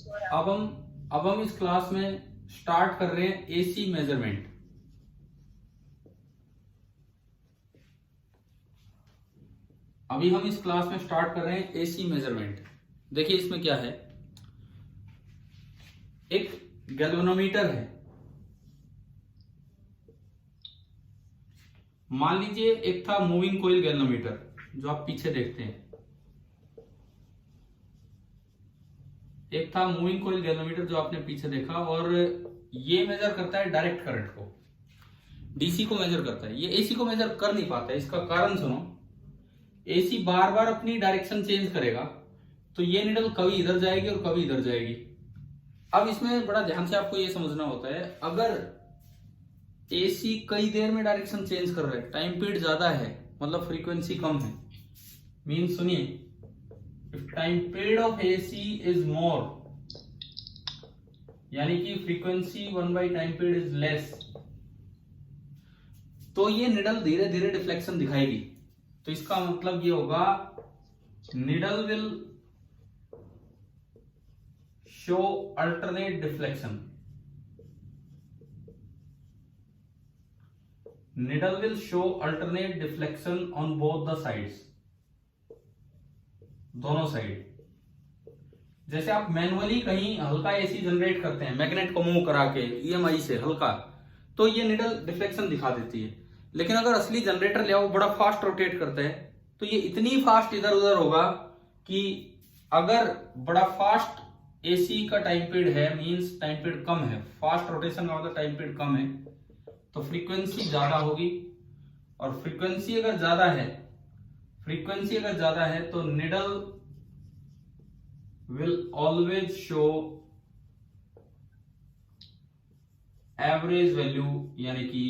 अब हम इस क्लास में स्टार्ट कर रहे हैं एसी मेजरमेंट। अभी हम इस क्लास में स्टार्ट कर रहे हैं एसी मेजरमेंट। देखिए इसमें क्या है, एक गैल्वेनोमीटर है। मान लीजिए एक था मूविंग कोइल गैल्वेनोमीटर जो आप पीछे देखते हैं, एक था मूविंग कोइल गैल्वेनोमीटर जो आपने पीछे देखा, और ये मेजर करता है डायरेक्ट करंट को, डीसी को मेजर करता है। ये एसी को मेजर कर नहीं पाता है। इसका कारण सुनो, एसी बार बार अपनी डायरेक्शन चेंज करेगा तो ये निडल कभी इधर जाएगी और कभी इधर जाएगी। अब इसमें बड़ा ध्यान से आपको ये समझना होता है, अगर एसी कई देर में डायरेक्शन चेंज कर रहा है, टाइम पीरियड ज्यादा है, मतलब फ्रीक्वेंसी कम है, मीन सुनिए, if time period of AC is more, यानी कि frequency 1 time period is less, तो ये निडल धीरे धीरे डिफ्लेक्शन दिखाएगी। तो इसका मतलब ये होगा, needle will show alternate deflection, needle will show alternate deflection on both the sides, दोनों साइड। जैसे आप मैनुअली कहीं हल्का एसी जनरेट करते हैं मैग्नेट को मूव करा के ईएमआई से हल्का, तो ये निडल डिफ्लेक्शन दिखा देती है। लेकिन अगर असली जनरेटर ले आओ, बड़ा फास्ट रोटेट करता है, तो ये इतनी फास्ट इधर उधर होगा कि अगर बड़ा फास्ट एसी का टाइम पीरियड है, मींस टाइम पीरियड कम है, फास्ट रोटेशन का मतलब टाइम पीरियड कम है, तो फ्रीक्वेंसी ज्यादा होगी। और फ्रीक्वेंसी अगर ज्यादा है तो needle will always show average value, यानी कि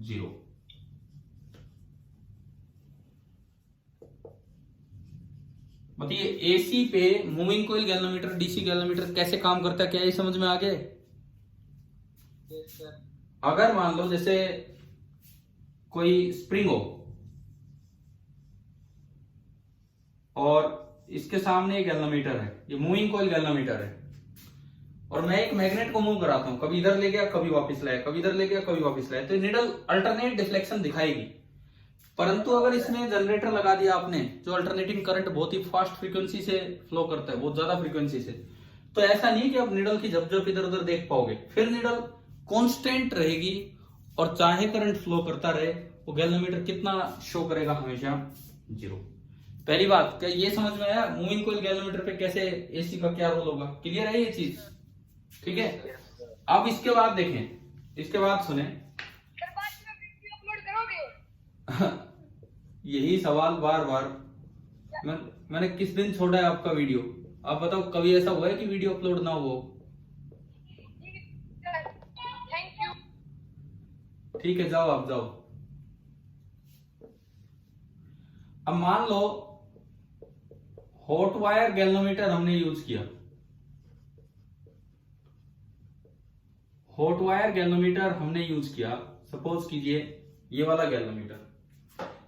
0। बताइए एसी पे moving coil galvanometer, DC galvanometer कैसे काम करता है, क्या ये समझ में आ गया? अगर मान लो जैसे कोई स्प्रिंग हो और इसके सामने एक गैल्वेनोमीटर है, ये मूविंग कोइल गैल्वेनोमीटर है, और मैं एक मैग्नेट को मूव कराता हूं, कभी इधर ले गया कभी वापस लाया, कभी इधर ले गया कभी वापस लाया, तो निडल अल्टरनेट डिफ्लेक्शन दिखाएगी। परंतु अगर इसमें जनरेटर लगा दिया आपने जो अल्टरनेटिंग करंट बहुत ही फास्ट फ्रीक्वेंसी से फ्लो करता है, बहुत ज्यादा फ्रीक्वेंसी से, तो ऐसा नहीं कि आप निडल की झपझप इधर उधर देख पाओगे, फिर निडल कांस्टेंट रहेगी और चाहे करंट फ्लो करता रहे, वो गैल्वेनोमीटर कितना शो करेगा? हमेशा 0। पहली बात, क्या ये समझ में आया मूविंग कोइल गैल्वेनोमीटर पे कैसे एसी का क्या रोल होगा? क्लियर है ये चीज? ठीक है। अब इसके बाद देखें, इसके बाद सुने, यही सवाल बार बार मैंने किस दिन छोड़ा है आपका वीडियो? आप बताओ, कभी ऐसा हुआ है कि वीडियो अपलोड ना हो? ठीक है, जाओ आप जाओ। अब मान लो हॉट वायर गैल्वेनोमीटर हमने यूज किया, हॉट वायर गैल्वेनोमीटर हमने यूज किया, सपोज कीजिए ये वाला गैल्वेनोमीटर,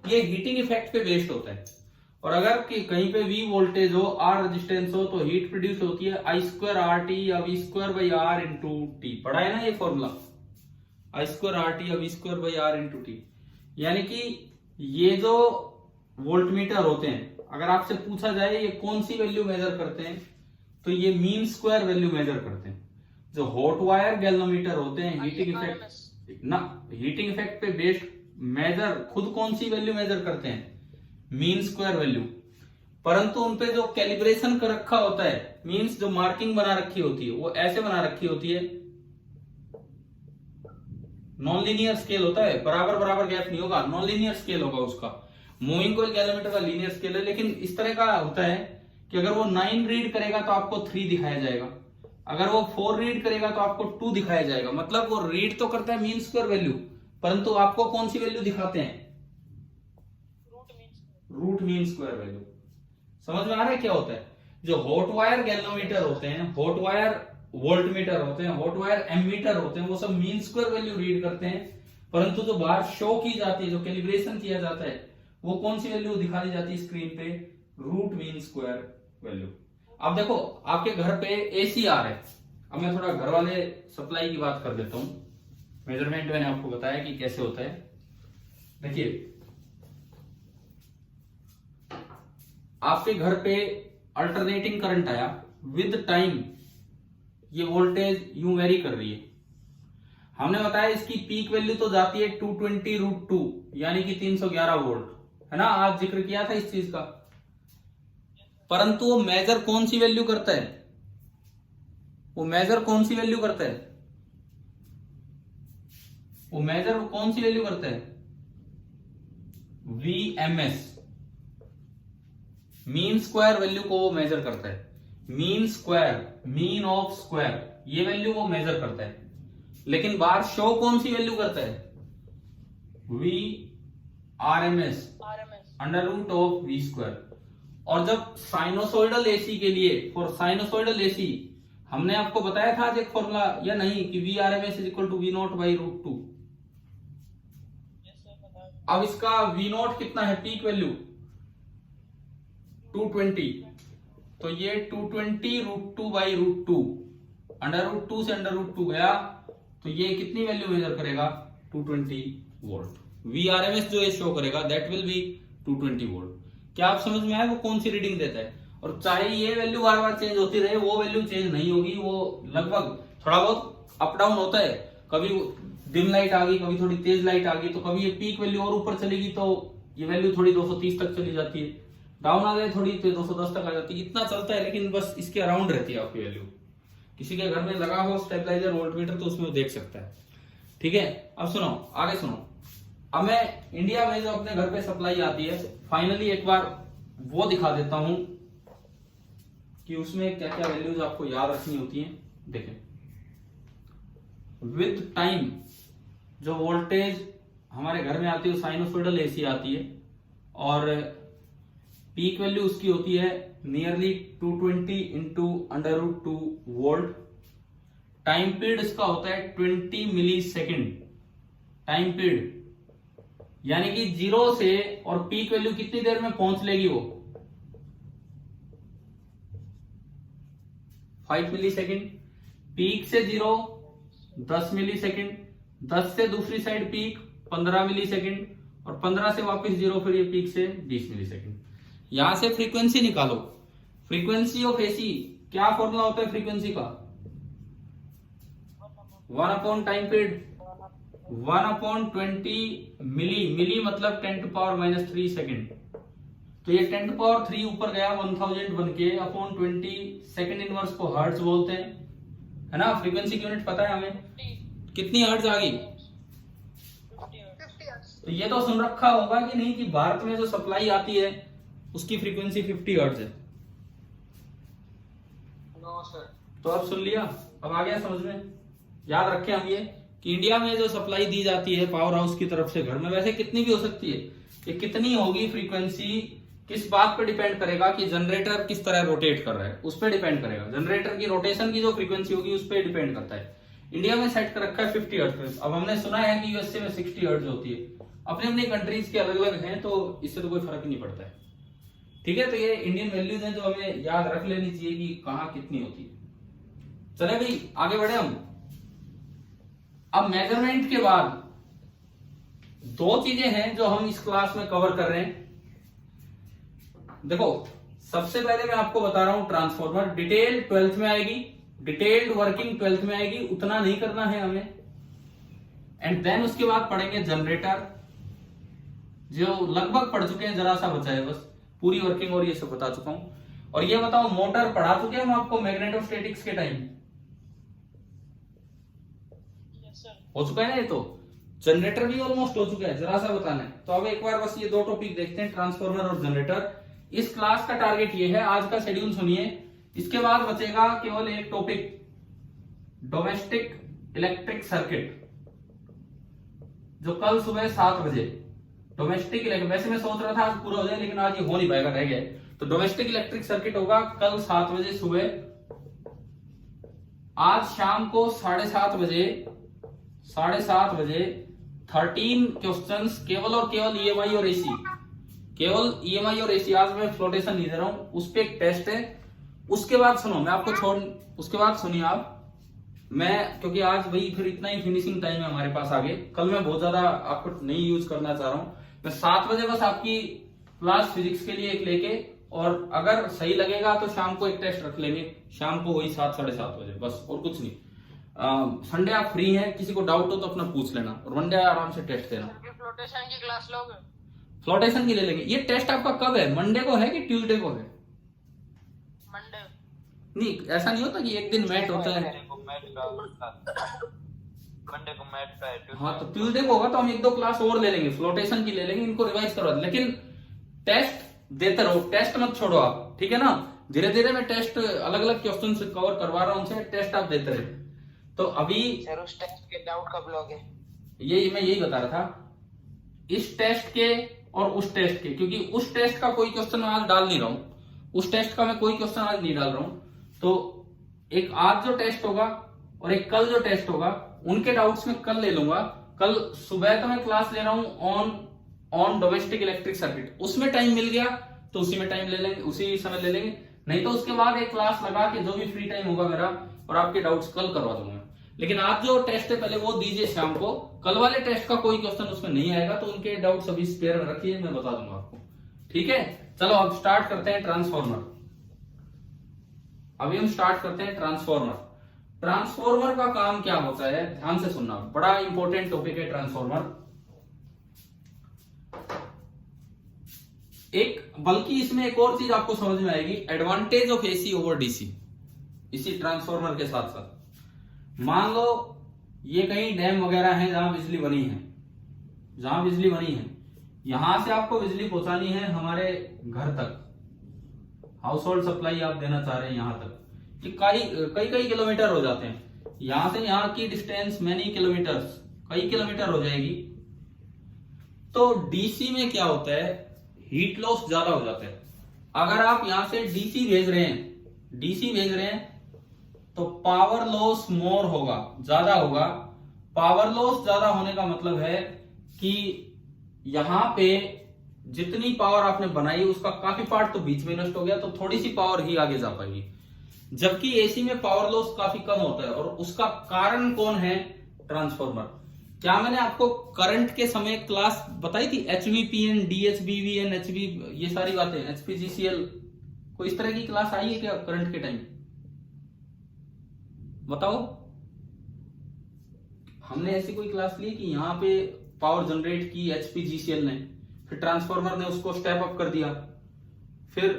ये हीटिंग इफेक्ट पे बेस्ड होता है, और अगर कहीं पे V वोल्टेज हो, R रेजिस्टेंस हो, तो हीट प्रोड्यूस होती है I2RT या V2/R इंटू T। पढ़ा है ना ये फॉर्मूला, I2RT या V2/R इंटू T। यानी कि ये जो वोल्टमीटर होते हैं, अगर आपसे पूछा जाए ये कौन सी वैल्यू मेजर करते हैं, तो ये मीन स्क्वायर वैल्यू मेजर करते हैं। जो हॉट वायर गैल्वेनोमीटर होते हैं हीटिंग इफेक्ट पे बेस्ड मेजर खुद कौन सी वैल्यू मेजर करते हैं? Mean square value. परंतु उनपे जो कैलिब्रेशन कर रखा होता है, मींस जो मार्किंग बना रखी होती है, वो ऐसे बना रखी होती है, नॉन लीनियर स्केल होता है, बराबर बराबर गैप नहीं होगा, नॉन लीनियर स्केल होगा उसका। मूविंग कोइल गैल्वेनोमीटर का लीनियर स्केल है, लेकिन इस तरह का होता है कि अगर वो 9 रीड करेगा तो आपको 3 दिखाया जाएगा, अगर वो 4 रीड करेगा तो आपको 2 दिखाया जाएगा। मतलब वो रीड तो करता है मीन स्क्वायर वैल्यू, परंतु आपको कौन सी वैल्यू दिखाते हैं? Root mean square value. समझ में आ रहा है क्या होता है? जो हॉट वायर गैल्वेनोमीटर होते हैं, हॉट वायर वोल्टमीटर होते हैं, हॉट वायर एमीटर होते हैं, वो सब मीन स्क्वायर वैल्यू रीड करते हैं, परंतु जो बाहर शो की जाती है, जो कैलिब्रेशन किया जाता है, वो कौन सी वैल्यू दिखा दी जाती है स्क्रीन पे? Root mean square value. अब देखो आपके घर पे एसी आ रहा है। अब मैं थोड़ा घर वाले सप्लाई की बात कर देता हूं। मेजरमेंट मैंने आपको बताया कि कैसे होता है। देखिए आपके घर पे अल्टरनेटिंग करंट आया, विद टाइम ये वोल्टेज यूं वेरी कर रही है। हमने बताया इसकी पीक वैल्यू तो जाती है 220√2 यानी कि 311 वोल्ट, है ना, आज जिक्र किया था इस चीज का। परंतु वो मेजर कौन सी वैल्यू करता है, वो मेजर कौन सी वैल्यू करता है, वो मेजर कौन सी वैल्यू करता है, VMS, मीन स्क्वायर वैल्यू को वो मेजर करता है। Mean square, mean of square, ये वैल्यू वो मेजर करता है। लेकिन बाहर शो कौन सी वैल्यू करता है, VRMS, under root of V square. और जब साइनोसोइडल एसी के लिए, फॉर साइनोसोइडल एसी हमने आपको बताया था आज एक फॉर्मूला या नहीं, कि VRMS is equal to V0/√2। अब इसका V0 कितना है, पीक वैल्यू 220, तो ये 220√2/√2, अंडर रूट 2 से अंडर रूट 2 गया, तो ये कितनी वैल्यू मेजर करेगा, 220 वोल्ट। VRMS जो ये शो करेगा दैट विल बी 220 वोल्ट। क्या आप समझ में आए वो कौन सी रीडिंग देता है। और चाहे ये वैल्यू बार बार चेंज होती रहे, वो वैल्यू चेंज नहीं होगी, वो लगभग थोड़ा बहुत अप डाउन होता है। कभी डिम लाइट आ गई, कभी थोड़ी तेज लाइट आ गई, तो कभी ये पीक वैल्यू और ऊपर चलेगी तो ये वैल्यू थोड़ी 230 तक चली जाती है, डाउन आ गई थोड़ी तो 210 तक आ जाती है। इतना चलता है, लेकिन बस इसके अराउंड रहती है आपकी वैल्यू। किसी के घर में लगा हो स्टेबलाइजर वोल्टमीटर तो उसमें वो देख सकता है। ठीक है, अब सुनो, आगे सुनो। अब मैं इंडिया में जो अपने घर पे सप्लाई आती है, फाइनली एक बार वो दिखा देता हूं कि उसमें क्या क्या वैल्यूज आपको याद रखनी होती हैं। देखें, विद टाइम जो वोल्टेज हमारे घर में आती है साइनोसॉइडल एसी आती है, और पीक वैल्यू उसकी होती है nearly 220 into under root 2 volt. Time period इसका होता है 20 मिली सेकेंड टाइम पीरियड, यानी कि 0 से, और पीक वैल्यू कितनी देर में पहुंच लेगी वो 5 मिली सेकेंड। पीक से 0 10 मिली सेकेंड, 10 से दूसरी साइड पीक 15 मिली सेकेंड, और 15 से वापस 0, फिर ये पीक से 20 मिली सेकेंड। यहां से फ्रीक्वेंसी निकालो, फ्रीक्वेंसी ऑफ एसी, क्या फॉर्मूला होता है फ्रीक्वेंसी का, 1 टाइम पीरियड, 1/20 मिली, मिली मतलब 10⁻³ सेकेंड। तो ये 10⁻³ ऊपर गया 1000 बन के, अपॉन 20 सेकेंड इनवर्स को हर्ट्ज बोलते हैं, है ना। फ्रीक्वेंसी की यूनिट पता है हमें, कितनी हर्ट्ज आ गई, तो ये तो सुन रखा होगा कि नहीं कि भारत में जो सप्लाई आती है उसकी फ्रीक्वेंसी 50 हर्ट्ज है। तो अब सुन लिया, अब आ गया समझ में। याद रखें हम ये कि इंडिया में जो सप्लाई दी जाती है पावर हाउस की तरफ से घर में, वैसे कितनी भी हो सकती है, ये कितनी होगी फ्रीक्वेंसी किस बात पे डिपेंड करेगा कि जनरेटर किस तरह रोटेट कर रहा है, उस पर डिपेंड करेगा। जनरेटर की रोटेशन की जो फ्रीक्वेंसी होगी उस पर डिपेंड करता है। इंडिया में सेट कर रखा है 50 हर्ट्ज। अब हमने सुना है कि यूएसए में 60 हर्ट्ज होती है, अपनी अपनी कंट्रीज के अलग अलग हैं, तो इससे तो कोई फर्क नहीं पड़ता है। ठीक है, तो ये इंडियन वैल्यूज हैं जो हमें याद रख लेनी चाहिए कि कहां कितनी होती है। चले भाई आगे बढ़े हम। अब मेजरमेंट के बाद 2 चीजें हैं जो हम इस क्लास में कवर कर रहे हैं। देखो, सबसे पहले मैं आपको बता रहा हूं ट्रांसफॉर्मर, डिटेल 12th में आएगी, डिटेल्ड वर्किंग 12th में आएगी, उतना नहीं करना है हमें। एंड देन उसके बाद पढ़ेंगे जनरेटर, जो लगभग पढ़ चुके हैं, जरा सा बचा है बस, पूरी वर्किंग और ये सब बता चुका हूं। और ये बताओ, मोटर पढ़ा चुके हैं हम आपको मैग्नेटोस्टैटिक्स के टाइम, हो चुका है ना ये, तो जनरेटर भी ऑलमोस्ट हो चुका है, जरा सा बताना है। तो अब एक बार बस ये 2 टॉपिक देखते हैं, ट्रांसफॉर्मर और जनरेटर। इस क्लास का टारगेट ये है, आज का शेड्यूल सुनिए, इसके बाद बचेगा केवल एक टॉपिक, डोमेस्टिक इलेक्ट्रिक सर्किट, जो कल सुबह 7 बजे डोमेस्टिक इलेक्ट्रिक, वैसे मैं सोच रहा था आज पूरा हो जाए, लेकिन आज ये हो नहीं पाएगा, रह गया। तो डोमेस्टिक इलेक्ट्रिक सर्किट होगा कल 7 बजे सुबह। आज शाम को 7:30 बजे 13 क्वेश्चंस केवल और केवल ईएमआई और एसी, केवल ईएमआई और एसी। आज मैं फ्लोटेशन नहीं दे रहा हूं, उस पर एक टेस्ट है, उसके बाद सुनो, मैं आपको उसके बाद सुनिए आप, मैं क्योंकि आज भाई फिर इतना ही फिनिशिंग टाइम है हमारे पास आगे, कल मैं बहुत ज्यादा आपको नहीं यूज करना चाह रहा हूं। मैं 7 बजे बस आपकी क्लास फिजिक्स के लिए एक लेके, और अगर सही लगेगा तो शाम को एक टेस्ट रख लेंगे, शाम को वही 7 साढ़े 7 बजे बस, और कुछ नहीं। संडे आप फ्री हैं, किसी को डाउट हो तो अपना पूछ लेना, और मंडे आराम से टेस्ट देना। फ्लोटेशन की क्लास लोगे? फ्लोटेशन की ले लेंगे। ये टेस्ट आपका कब है, मंडे को है कि ट्यूसडे को है? मंडे। नहीं, ऐसा नहीं होता कि एक दिन मैट होता है। मंडे को मैथ का है। हाँ, तो ट्यूसडे को होगा तो हम 1-2 क्लास और ले लेंगे, फ्लोटेशन की ले लेंगे, इनको रिवाइज करवा दें। लेकिन टेस्ट देते रहो, टेस्ट मत छोड़ो आप, ठीक है ना। धीरे धीरे मैं टेस्ट अलग अलग क्वेश्चन कवर करवा रहा हूँ उनसे, टेस्ट आप देते रहे। तो अभी सर उस टेस्ट के डाउट कब लोगे? मैं यही बता रहा था, इस टेस्ट के और उस टेस्ट के, क्योंकि उस टेस्ट का कोई क्वेश्चन मैं आज डाल नहीं रहा हूँ, उस टेस्ट का मैं कोई क्वेश्चन आज नहीं डाल रहा हूँ। तो एक आज जो टेस्ट होगा और एक कल जो टेस्ट होगा, उनके डाउट्स में कल ले लूंगा। कल सुबह तो मैं क्लास ले रहा हूँ ऑन डोमेस्टिक इलेक्ट्रिक सर्किट, उसमें टाइम मिल गया तो उसी में टाइम ले लेंगे, उसी समय ले लेंगे, नहीं तो उसके बाद एक क्लास लगा के जो भी फ्री टाइम होगा मेरा, और आपके डाउट्स कल करवा दूंगा। लेकिन आज जो टेस्ट है पहले वो दीजिए शाम को, कल वाले टेस्ट का कोई क्वेश्चन उसमें नहीं आएगा, तो उनके डाउट्स अभी स्पेयर में रखिए, मैं बता दूंगा आपको, ठीक है। चलो अब स्टार्ट करते हैं ट्रांसफॉर्मर। अभी हम स्टार्ट करते हैं ट्रांसफॉर्मर। ट्रांसफॉर्मर का काम क्या होता है, ध्यान से सुनना, बड़ा इंपॉर्टेंट टॉपिक है ट्रांसफॉर्मर। बल्कि इसमें एक और चीज आपको समझ में आएगी, advantage of AC over DC, इसी ट्रांसफॉर्मर के साथ साथ। मान लो ये कहीं डैम वगैरह है जहां बिजली बनी है, यहां से आपको बिजली पहुंचानी है हमारे घर तक, हाउस होल्ड सप्लाई आप देना चाह रहे हैं यहां तक, ये कई किलोमीटर हो जाते हैं, यहां से यहां की डिस्टेंस मैनी किलोमीटर्स, कई किलोमीटर हो जाएगी। तो डीसी में क्या होता है, हीट लॉस ज्यादा हो जाता है। अगर आप यहां से डीसी भेज रहे हैं तो पावर लॉस मोर होगा, ज्यादा होगा। पावर लॉस ज्यादा होने का मतलब है कि यहां पे जितनी पावर आपने बनाई उसका काफी पार्ट तो बीच में नष्ट हो गया, तो थोड़ी सी पावर ही आगे जा पाएगी। जबकि एसी में पावर लॉस काफी कम होता है, और उसका कारण कौन है, ट्रांसफॉर्मर। क्या मैंने आपको करंट के समय क्लास बताई थी, एचवीपीएन, डीएचबीवीएन, एचवी, ये सारी बातें, एचपीजीसीएल, कोई इस तरह की क्लास आई है क्या करंट के टाइम, बताओ। हमने ऐसी कोई क्लास ली कि यहाँ पे पावर जनरेट की एचपीजीसीएल ने, फिर ट्रांसफॉर्मर ने उसको स्टेप अप कर दिया, फिर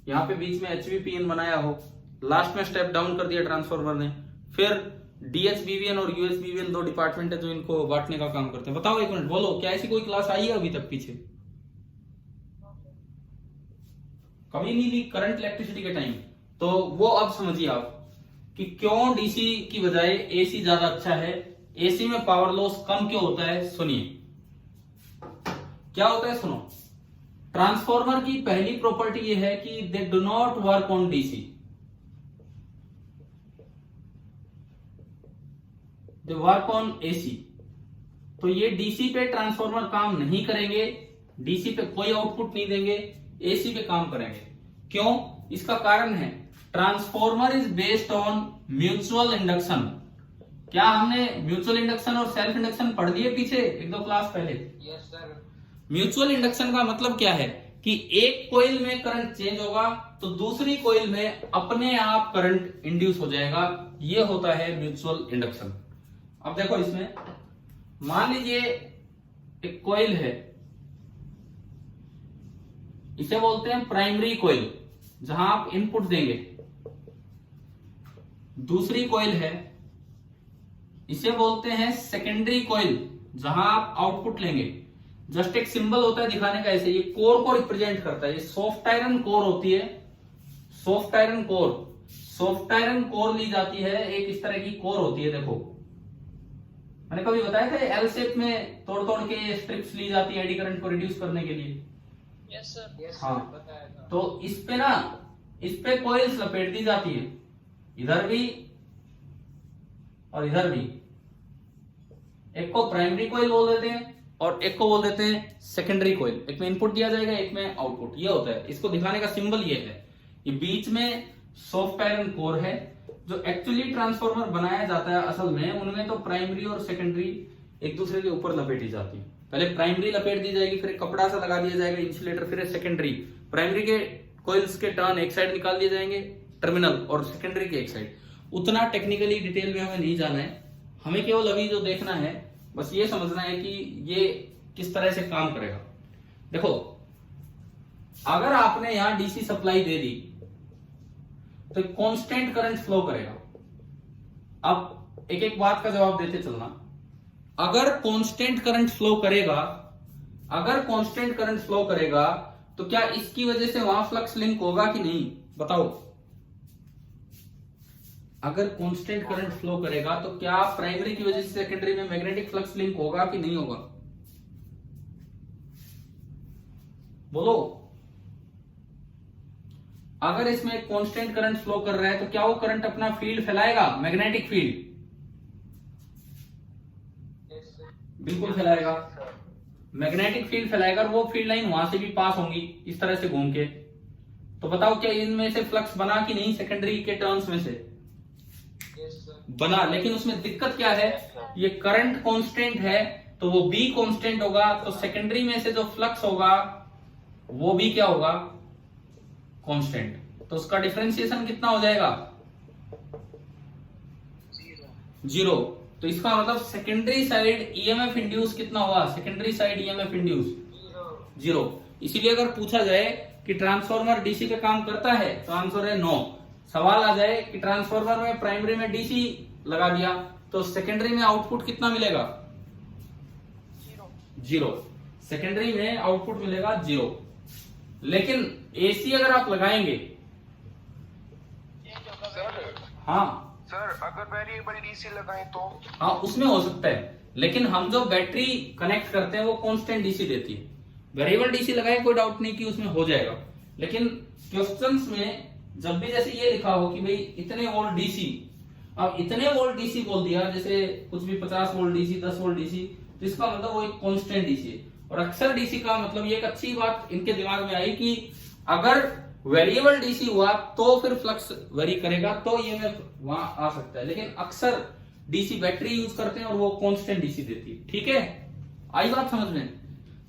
यहाँ पे बीच में एचवीपीएन बनाया हो, लास्ट में स्टेप डाउन कर दिया ट्रांसफॉर्मर ने, फिर डीएचबीवीएन और यूएसबीवीएन 2 डिपार्टमेंट है जो इनको बांटने का काम करते हैं। बताओ एक मिनट, बोलो, क्या ऐसी कोई क्लास आई है अभी तक पीछे? कभी नहीं ली करंट इलेक्ट्रिसिटी के टाइम। तो वो अब समझिए आप कि क्यों डीसी की बजाय एसी ज्यादा अच्छा है, एसी में पावर लॉस कम क्यों होता है। सुनिए क्या होता है, सुनो। ट्रांसफॉर्मर की पहली प्रॉपर्टी ये है कि they do not work on DC, they work on AC. तो ये डीसी पे ट्रांसफॉर्मर काम नहीं करेंगे, डीसी पे कोई आउटपुट नहीं देंगे, एसी पे काम करेंगे। क्यों, इसका कारण है transformer is based on mutual induction. क्या हमने म्यूचुअल इंडक्शन और सेल्फ इंडक्शन पढ़ लिए पीछे 1-2 क्लास पहले? Yes sir. म्यूचुअल इंडक्शन का मतलब क्या है कि एक कॉइल में करंट चेंज होगा तो दूसरी कॉइल में अपने आप करंट इंड्यूस हो जाएगा, ये होता है म्यूचुअल इंडक्शन। अब देखो इसमें मान लीजिए एक कॉइल है, इसे बोलते हैं प्राइमरी कॉइल, जहां आप इनपुट देंगे। दूसरी कॉइल है, इसे बोलते हैं सेकेंडरी कॉइल, जहां आप आउटपुट लेंगे। जस्ट एक सिंबल होता है दिखाने का, ऐसे ये कोर को रिप्रेजेंट करता है। ये सॉफ्ट आयरन कोर होती है, सॉफ्ट आयरन कोर ली जाती है, एक इस तरह की कोर होती है। देखो मैंने कभी बताया था, एल शेप में तोड़ तोड़ के स्ट्रिप्स ली जाती है एडी करंट को रिड्यूस करने के लिए। Yes sir. हाँ, तो इस पे कॉइल्स लपेट दी जाती है, इधर भी और इधर भी। एक को प्राइमरी कॉइल बोल देते हैं और एक को बोल देते हैं सेकेंडरी कॉइल। एक में इनपुट दिया जाएगा, एक में आउटपुट, ये होता है। इसको दिखाने का सिंबल ये है। ये बीच में सॉफ्ट आयरन कोर है। जो एक्चुअली ट्रांसफॉर्मर बनाया जाता है असल में, उनमें तो प्राइमरी और सेकेंडरी एक दूसरे के ऊपर लपेटी जाती है। पहले प्राइमरी लपेट दी जाएगी, फिर कपड़ा सा लगा दिया जाएगा इंसुलेटर, फिर सेकेंडरी। प्राइमरी के कोइल्स के टर्न एक साइड निकाल दिए जाएंगे टर्मिनल, और सेकेंडरी के एक साइड। उतना टेक्निकली डिटेल में हमें नहीं जाना है, हमें केवल अभी जो देखना है बस ये समझना है कि ये किस तरह से काम करेगा। देखो, अगर आपने यहां डीसी सप्लाई दे दी तो कांस्टेंट करंट फ्लो करेगा। अब एक एक बात का जवाब देते चलना। अगर कांस्टेंट करंट फ्लो करेगा, अगर कांस्टेंट करंट फ्लो करेगा तो क्या इसकी वजह से वहां फ्लक्स लिंक होगा कि नहीं, बताओ। अगर कांस्टेंट करंट फ्लो करेगा तो क्या प्राइमरी की वजह से सेकेंडरी में मैग्नेटिक फ्लक्स लिंक होगा कि नहीं होगा, बोलो। अगर इसमें कांस्टेंट करंट फ्लो कर रहा है तो क्या वो करंट अपना फील्ड फैलाएगा, मैग्नेटिक फील्ड? बिल्कुल फैलाएगा, मैग्नेटिक फील्ड फैलाएगा, और वो फील्ड लाइन वहां से भी पास होंगी इस तरह से घूम के। तो बताओ क्या इनमें से फ्लक्स बना कि नहीं, सेकेंडरी के टर्न्स में से बना। लेकिन उसमें दिक्कत क्या है, ये करंट कांस्टेंट है तो वो भी कांस्टेंट होगा, तो सेकेंडरी में से जो फ्लक्स होगा वो भी क्या होगा, कांस्टेंट। तो उसका डिफरेंशिएशन कितना हो जाएगा, 0। तो इसका मतलब सेकेंडरी साइड ईएमएफ इंड्यूस कितना हुआ, सेकेंडरी साइड ईएमएफ इंड्यूस 0। इसीलिए अगर पूछा जाए कि ट्रांसफॉर्मर डीसी पे काम करता है तो आंसर है नो। सवाल आ जाए कि ट्रांसफॉर्मर में प्राइमरी में डीसी लगा दिया तो सेकेंडरी में आउटपुट कितना मिलेगा, 0। सेकेंडरी में आउटपुट मिलेगा 0। लेकिन एसी अगर आप लगाएंगे, हाँ सर, अगर वेरिएबल डीसी लगाएं तो? हाँ, उसमें हो सकता है, लेकिन हम जो बैटरी कनेक्ट करते हैं वो कांस्टेंट डीसी देती है। वेरिएबल डीसी लगाए कोई डाउट नहीं कि उसमें हो जाएगा, लेकिन क्वेश्चंस में जब भी जैसे ये लिखा हो कि भाई इतने वोल्ट डीसी, अब इतने वोल्ट डीसी बोल दिया, जैसे कुछ भी 50 वोल्ट डीसी, 10 वोल्ट डीसी, तो इसका मतलब वो एक कांस्टेंट डीसी है। और अक्सर डीसी का मतलब ये एक अच्छी बात इनके दिमाग में आई कि अगर वेरिएबल डीसी हुआ तो फिर फ्लक्स वेरी करेगा, तो ये में वहां आ सकता है। लेकिन अक्सर डीसी बैटरी यूज करते हैं और वो कांस्टेंट डीसी देती है। ठीक है, आई बात समझ में?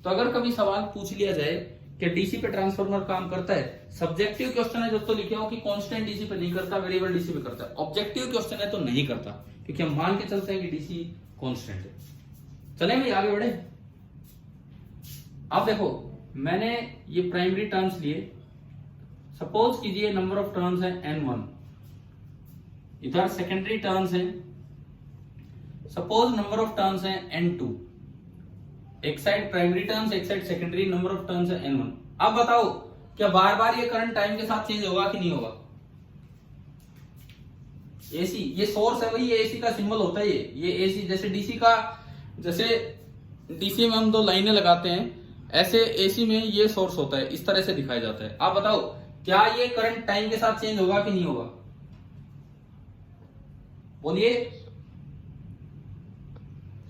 तो अगर कभी सवाल पूछ लिया जाए कि डीसी पे ट्रांसफार्मर काम करता है, सब्जेक्टिव क्वेश्चन है दोस्तों, लिखे हो कि कांस्टेंट डीसी पे नहीं करता, वेरिएबल डीसी पे करता है। ऑब्जेक्टिव क्वेश्चन है तो नहीं करता, क्योंकि हम मान के चलते हैं कि डीसी कांस्टेंट है। चले भाई आगे बढ़े। अब देखो, मैंने ये प्राइमरी टर्न्स लिए, सपोज कीजिए नंबर ऑफ टर्न्स है n1, इधर सेकेंडरी टर्न्स है, सपोज नंबर ऑफ टर्न्स है n2, एक साइड प्राइमरी टर्न्स, एक side secondary, number of turns है n1। अब बताओ क्या बार बार ये करंट टाइम के साथ चेंज होगा कि नहीं होगा? एसी, ये सोर्स है वही, ये एसी का सिंबल होता है, ये एसी। जैसे डीसी का, जैसे डीसी में हम 2 लाइनें लगाते हैं, ऐसे एसी में ये सोर्स होता है, इस तरह से दिखाया जाता है। आप बताओ क्या ये करंट टाइम के साथ चेंज होगा कि नहीं होगा, बोलिए।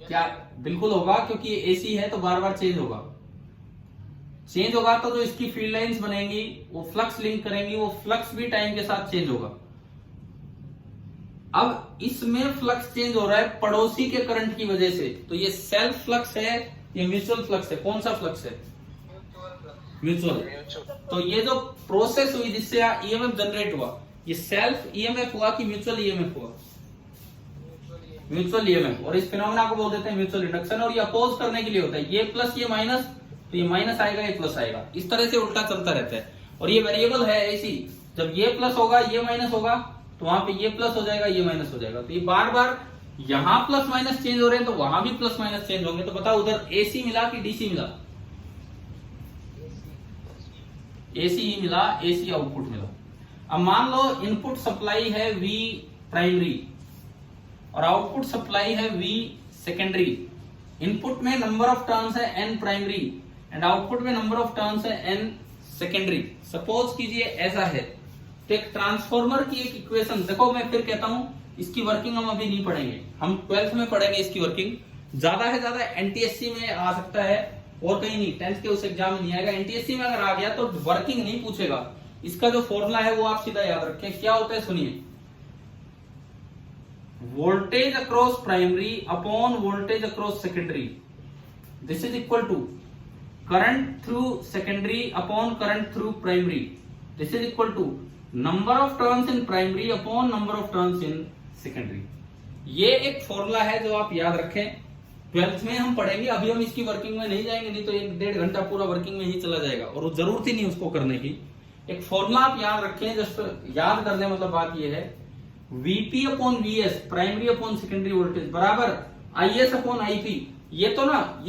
क्या? बिल्कुल होगा, क्योंकि ये एसी है तो बार बार चेंज होगा। चेंज होगा तो जो इसकी फील्ड लाइंस बनेंगी वो फ्लक्स लिंक करेंगी, वो फ्लक्स भी टाइम के साथ चेंज होगा। अब इसमें फ्लक्स चेंज हो रहा है पड़ोसी के करंट की वजह से, तो ये सेल्फ फ्लक्स है, ये म्यूचुअल फ्लक्स है। कौन सा फ्लक्स है? म्यूचुअल। तो ये जो प्रोसेस हुई जिससे ईएमएफ जनरेट हुआ, ये सेल्फ ईएमएफ हुआ कि म्यूचुअल ईएमएफ हुआ? Mutual EMF. और इस फिनोमेना को बोल देते हैं म्यूचुअल इंडक्शन, और ये अपोज करने के लिए होता है। ये प्लस ये माइनस, तो ये माइनस आएगा, ये प्लस आएगा, इस तरह से उल्टा चलता रहता है। और ये वेरिएबल है एसी, जब ये प्लस होगा ये माइनस होगा, तो वहां पे ये प्लस हो जाएगा, ये माइनस हो जाएगा। तो ये बार बार यहां प्लस माइनस चेंज हो रहे हैं तो वहां भी प्लस माइनस चेंज होंगे। तो बताओ उधर एसी मिला कि डीसी मिला? एसी ही मिला, एसी आउटपुट मिला। अब मान लो इनपुट सप्लाई है V प्राइमरी और आउटपुट सप्लाई है V सेकेंडरी। इनपुट में नंबर ऑफ टर्न्स है n प्राइमरी एंड आउटपुट में नंबर ऑफ टर्न्स है n सेकेंडरी। सपोज कीजिए ऐसा है, तो एक ट्रांसफॉर्मर की एक इक्वेशन देखो, मैं फिर कहता हूं इसकी वर्किंग हम अभी नहीं पढ़ेंगे, हम 12th में पढ़ेंगे इसकी वर्किंग। ज्यादा है ज्यादा एनटीएससी में आ सकता है और कहीं नहीं, 10th के उस एग्जाम में नहीं आएगा। एनटीएससी में अगर आ गया तो वर्किंग नहीं पूछेगा, इसका जो फॉर्मूला है वो आप सीधा याद रखें। क्या होता है सुनिए, voltage across primary upon voltage across secondary, this is equal to current through secondary upon current through primary, this is equal to number of turns in primary upon number of turns in secondary. ये एक formula है जो आप याद रखें, 12th में हम पढ़ेंगे। अभी हम इसकी वर्किंग में नहीं जाएंगे, नहीं तो 1-1.5 घंटा पूरा वर्किंग में ही चला जाएगा और जरूरत ही नहीं उसको करने की। एक फॉर्मूला आप याद रखें, जस्ट याद करने मतलब बात ये है, Vp upon Vs primary upon secondary voltage बराबर Is अपॉन Ip। ये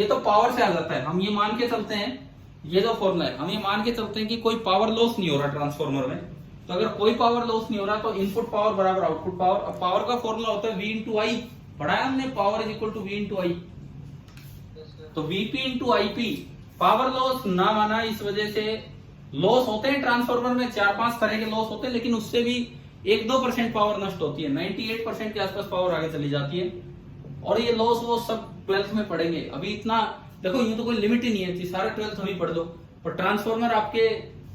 तो पावर से आ जाता है। हम ये मान के चलते हैं, ये जो फॉर्मूला है हम ये मान के चलते हैं कि कोई पावर लॉस नहीं हो रहा ट्रांसफॉर्मर में। तो अगर कोई पावर लॉस नहीं हो रहा तो इनपुट पावर बराबर आउटपुट पावर। अब पावर का फॉर्मूला होता है V इंटू आई, पढ़ाया हमने, power is equal to V into I. तो Vp into Ip, power loss ना माना इस वजह से लॉस होते हैं ट्रांसफॉर्मर में, 4-5 तरह के लॉस होते हैं, लेकिन उससे भी 1-2% पावर नष्ट होती है, 98% के आसपास पावर आगे चली जाती है। और ये लॉस वो सब 12th में पढ़ेंगे। अभी इतना देखो, यूं तो कोई लिमिट ही नहीं है, सारा 12th हम ही पढ़ दो, पर ट्रांसफॉर्मर आपके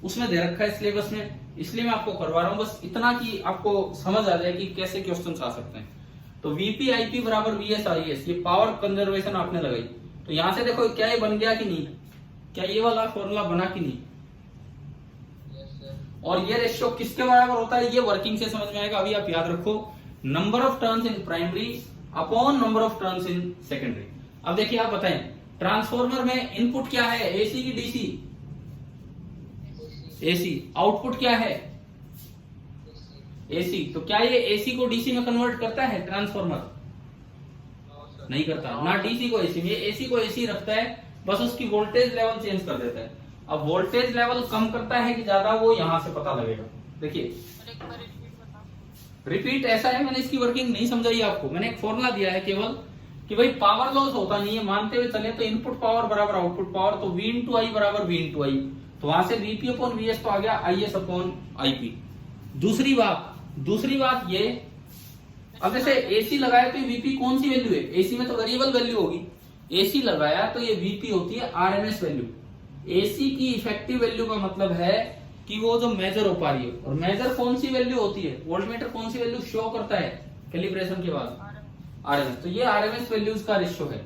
उसमें दे रखा है सिलेबस में, इसलिए मैं आपको करवा रहा हूं, बस इतना कि आपको समझ आ जाए कि कैसे क्वेश्चन आ सकते हैं। तो Vp Ip बराबर Vs Is, ये पावर कंजर्वेशन आपने लगाई। तो यहां से देखो क्या ये बन गया कि नहीं, क्या ये वाला फॉर्मूला बना कि नहीं। और ये रेशियो किसके बराबर होता है, ये वर्किंग से समझ में आएगा। अभी आप याद रखो, number of turns in primary upon number of turns in secondary. अब देखिए आप बताएं, ट्रांसफॉर्मर में इनपुट क्या है, एसी की डीसी, एसी। आउटपुट क्या है, एसी। तो क्या ये एसी को डीसी में कन्वर्ट करता है ट्रांसफॉर्मर? नहीं करता, ना डीसी को एसी में। ये एसी को एसी रखता है, बस उसकी वोल्टेज लेवल चेंज कर देता है। अब वोल्टेज लेवल कम करता है कि ज्यादा, वो यहां से पता लगेगा। देखिए रिपीट ऐसा है, मैंने इसकी वर्किंग नहीं समझाई आपको, मैंने एक फॉर्मूला दिया है केवल कि भाई पावर लॉस होता नहीं है, मानते हुए चले तो इनपुट पावर बराबर आउटपुट पावर, तो V इंटू आई बराबर V इंटू आई। तो वहां से Vp अपॉन Vs तो आ गया Is अपॉन Ip। दूसरी बात ये, अब जैसे एसी लगाया तो Vp कौन सी वैल्यू है, एसी में तो वेरिएबल वैल्यू होगी, एसी लगाया तो ये Vp होती है RMS वैल्यू। एसी की इफेक्टिव वैल्यू का मतलब है कि वो जो मेजर हो पा रही है, और मेजर कौन सी वैल्यू होती है, वोल्टमीटर कौन सी वैल्यू शो करता है कैलिब्रेशन के बाद, आरएमएस। तो ये आरएमएस वैल्यूज का रेशियो है,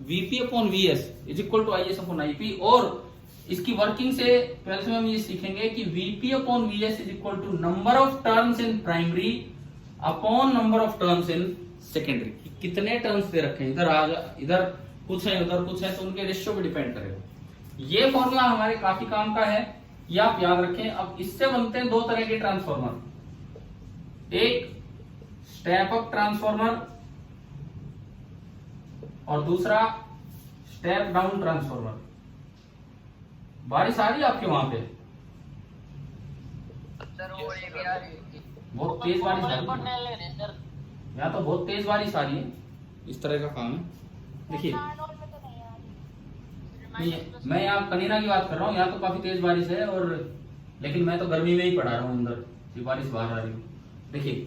Vp upon Vs is equal to Is upon Ip। और इसकी वर्किंग से 12th में हम ये सीखेंगे कि Vp upon Vs is equal to number of turns in primary upon number of turns in secondary. कितने टर्न्स दे रखे हैं, इधर कुछ है उधर कुछ है, तो उनके रेशियो पे डिपेंड करेगा। ये फॉर्मूला हमारे काफी काम का है, ये आप याद रखें। अब इससे बनते हैं 2 तरह के ट्रांसफॉर्मर, एक स्टेप अप ट्रांसफॉर्मर और दूसरा स्टेप डाउन ट्रांसफॉर्मर। बारिश आ रही है आपके वहां पे? बहुत तेज बारिश आ रही है, यहाँ तो बहुत तेज बारिश आ रही है, इस तरह का काम है। देखिए नहीं, मैं यहाँ कनीना की बात कर रहा हूँ, यहाँ तो काफी तेज बारिश है, और लेकिन मैं तो गर्मी में ही पढ़ा रहा हूँ अंदर, ये बारिश बाहर आ रही है। देखिए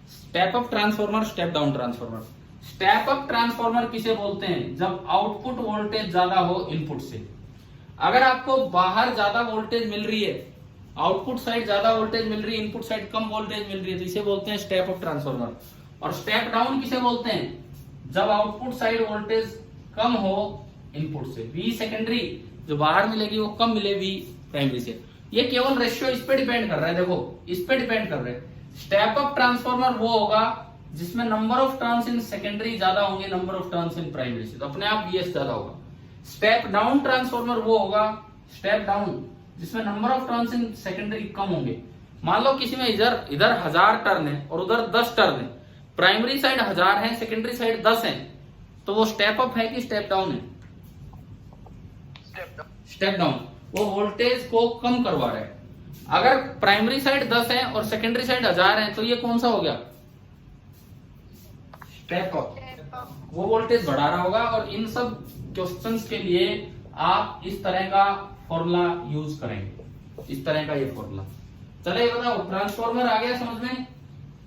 step up transformer, step down transformer. Step up transformer किसे बोलते हैं, जब आउटपुट वोल्टेज ज्यादा हो इनपुट से। अगर आपको बाहर ज्यादा वोल्टेज मिल रही है, आउटपुट साइड ज्यादा वोल्टेज मिल रही है, इनपुट साइड कम वोल्टेज मिल रही है, तो इसे बोलते हैं स्टेप अप ट्रांसफॉर्मर। और स्टेप डाउन किसे बोलते हैं, जब आउटपुट साइड वोल्टेज कम हो इनपुट से, V सेकेंडरी जो बाहर मिलेगी वो कम मिले V प्राइमरी से। ये केवल रेशियो इस पे डिपेंड कर रहा है, देखो इस पे डिपेंड कर रहा है। स्टेप अप ट्रांसफॉर्मर वो होगा जिसमें number of turns in secondary ज्यादा होंगे number of turns in primary से, तो अपने आप Vs ज्यादा होगा। स्टेप डाउन ट्रांसफॉर्मर वो होगा, स्टेप डाउन, जिसमें number of turns in secondary कम होंगे। मान लो किसी में इधर 1000 टर्न है और उधर 10 टर्न है, प्राइमरी साइड 1000 है, सेकेंडरी साइड 10 है, तो वो स्टेप अप है कि स्टेप डाउन है? Step down. वो वोल्टेज को कम करवा रहा है। अगर प्राइमरी साइड 10 है और सेकेंडरी साइड 1000 है, तो ये कौन सा हो गया, स्टेप अप। वो वोल्टेज बढ़ा रहा होगा। और इन सब क्वेश्चंस के लिए आप इस तरह का फॉर्मूला यूज करेंगे, इस तरह का ये फॉर्मूला। चले बताओ, ट्रांसफॉर्मर आ गया समझ में?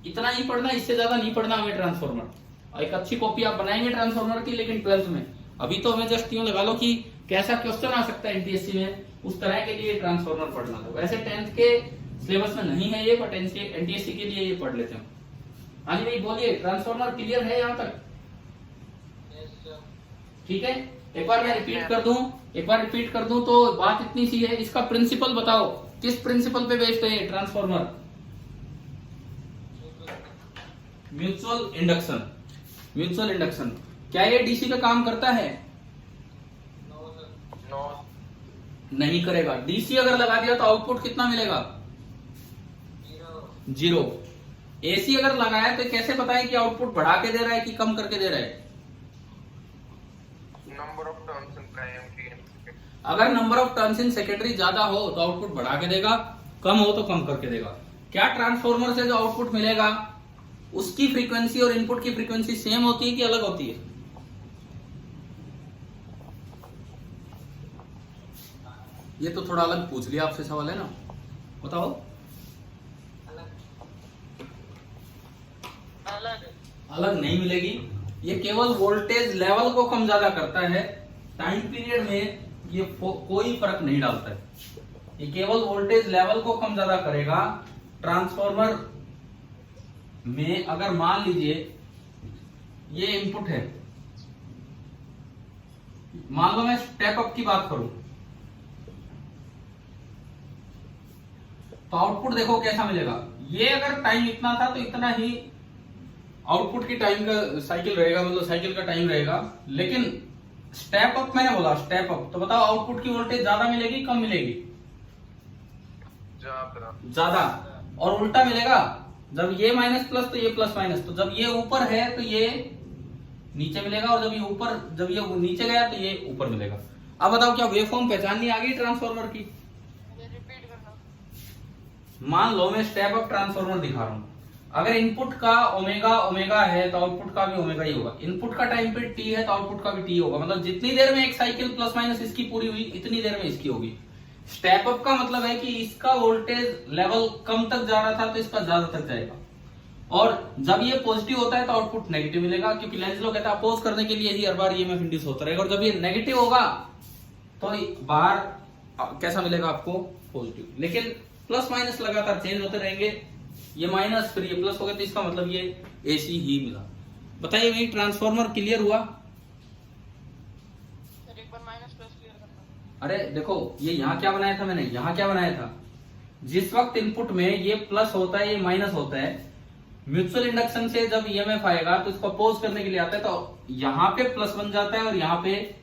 इतना ही पढ़ना, इससे ज्यादा नहीं पढ़ना हमें ट्रांसफॉर्मर। एक अच्छी कॉपी आप बनाएंगे ट्रांसफॉर्मर की, लेकिन 12th में। अभी तो हमें जस्ट यूं लगा लो कि कैसा क्वेश्चन आ सकता है एनटीएससी में, उस तरह के लिए ट्रांसफार्मर पढ़ना था। वैसे 10th के सिलेबस में नहीं है ये, बट एनटीएससी के लिए ये पढ़ लेते हैं। हाँ जी भाई बोलिए, ट्रांसफार्मर क्लियर है यहाँ तक? Yes sir. ठीक है, एक बार मैं रिपीट कर दूं तो बात इतनी सी है। इसका प्रिंसिपल बताओ, किस प्रिंसिपल पे बेस्ड है ये ट्रांसफार्मर? Mutual induction. क्या ये डीसी पे काम करता है? No sir. नो। नहीं करेगा। डीसी अगर लगा दिया तो आउटपुट कितना मिलेगा? 0। एसी अगर लगाया तो कैसे पता है कि आउटपुट बढ़ा के दे रहा है कि कम करके दे रहा है? Number of turns in primary and secondary. अगर number of turns in secondary ज्यादा हो तो आउटपुट बढ़ा के देगा, कम हो तो कम करके देगा। क्या ट्रांसफार्मर से जो आउटपुट मिलेगा उसकी फ्रीक्वेंसी और इनपुट की फ्रीक्वेंसी सेम होती है कि अलग होती है? ये तो थोड़ा अलग पूछ लिया आपसे सवाल है ना, बताओ। अलग नहीं मिलेगी। ये केवल वोल्टेज लेवल को कम ज्यादा करता है, टाइम पीरियड में ये कोई फर्क नहीं डालता है। ये केवल वोल्टेज लेवल को कम ज्यादा करेगा। ट्रांसफार्मर में अगर मान लीजिए ये इनपुट है, मान लो मैं स्टेप अप की बात करूं तो आउटपुट देखो कैसा मिलेगा। ये अगर टाइम इतना था तो इतना ही आउटपुट की टाइम का साइकिल रहेगा, मतलब साइकिल का टाइम रहेगा। लेकिन स्टेप अप मैंने बोला, स्टेप अप तो बताओ आउटपुट की वोल्टेज ज्यादा मिलेगी कम मिलेगी? ज्यादा। और उल्टा मिलेगा, जब ये माइनस प्लस तो ये प्लस माइनस, तो जब ये ऊपर है तो ये नीचे मिलेगा, और जब ये नीचे गया तो ये ऊपर मिलेगा। अब बताओ क्या वेवफॉर्म पहचाननी आ गई ट्रांसफार्मर की? रिपीट करना। मान लो मैं स्टेप अप ट्रांसफार्मर दिखा रहा हूं। अगर इनपुट का ओमेगा है तो आउटपुट का भी ओमेगा ही होगा। इनपुट का टाइम पीरियड टी है तो आउटपुट का भी टी होगा। मतलब जितनी देर में एक साइकिल प्लस माइनस इसकी पूरी हुई इतनी देर में इसकी होगी। स्टेप अप का मतलब है कि इसका वोल्टेज लेवल कम तक जा रहा था तो इसका ज्यादा तक जाएगा, और जब ये पॉजिटिव होता है तो आउटपुट नेगेटिव मिलेगा, क्योंकि लेंज लॉ कहता है अपोज करने के लिए ही हर बार ईएमएफ इंड्यूस होता रहेगा। और जब ये नेगेटिव होगा तो बाहर कैसा मिलेगा आपको? पॉजिटिव। लेकिन प्लस माइनस लगातार चेंज होते रहेंगे, ये माइनस फिर ये प्लस हो गया, तो इसका मतलब ये एसी ही मिला। बताइए भाई ट्रांसफार्मर क्लियर हुआ? एक बार माइनस प्लस क्लियर करना। अरे देखो ये यहाँ क्या बनाया था मैंने, यहाँ क्या बनाया था, जिस वक्त इनपुट में ये प्लस होता है ये माइनस होता है, म्यूचुअल इंडक्शन से जब ईएमएफ आएगा तो इसको अपोज करने के लिए आता है, तो यहाँ पे प्लस बन जाता है और यहाँ पे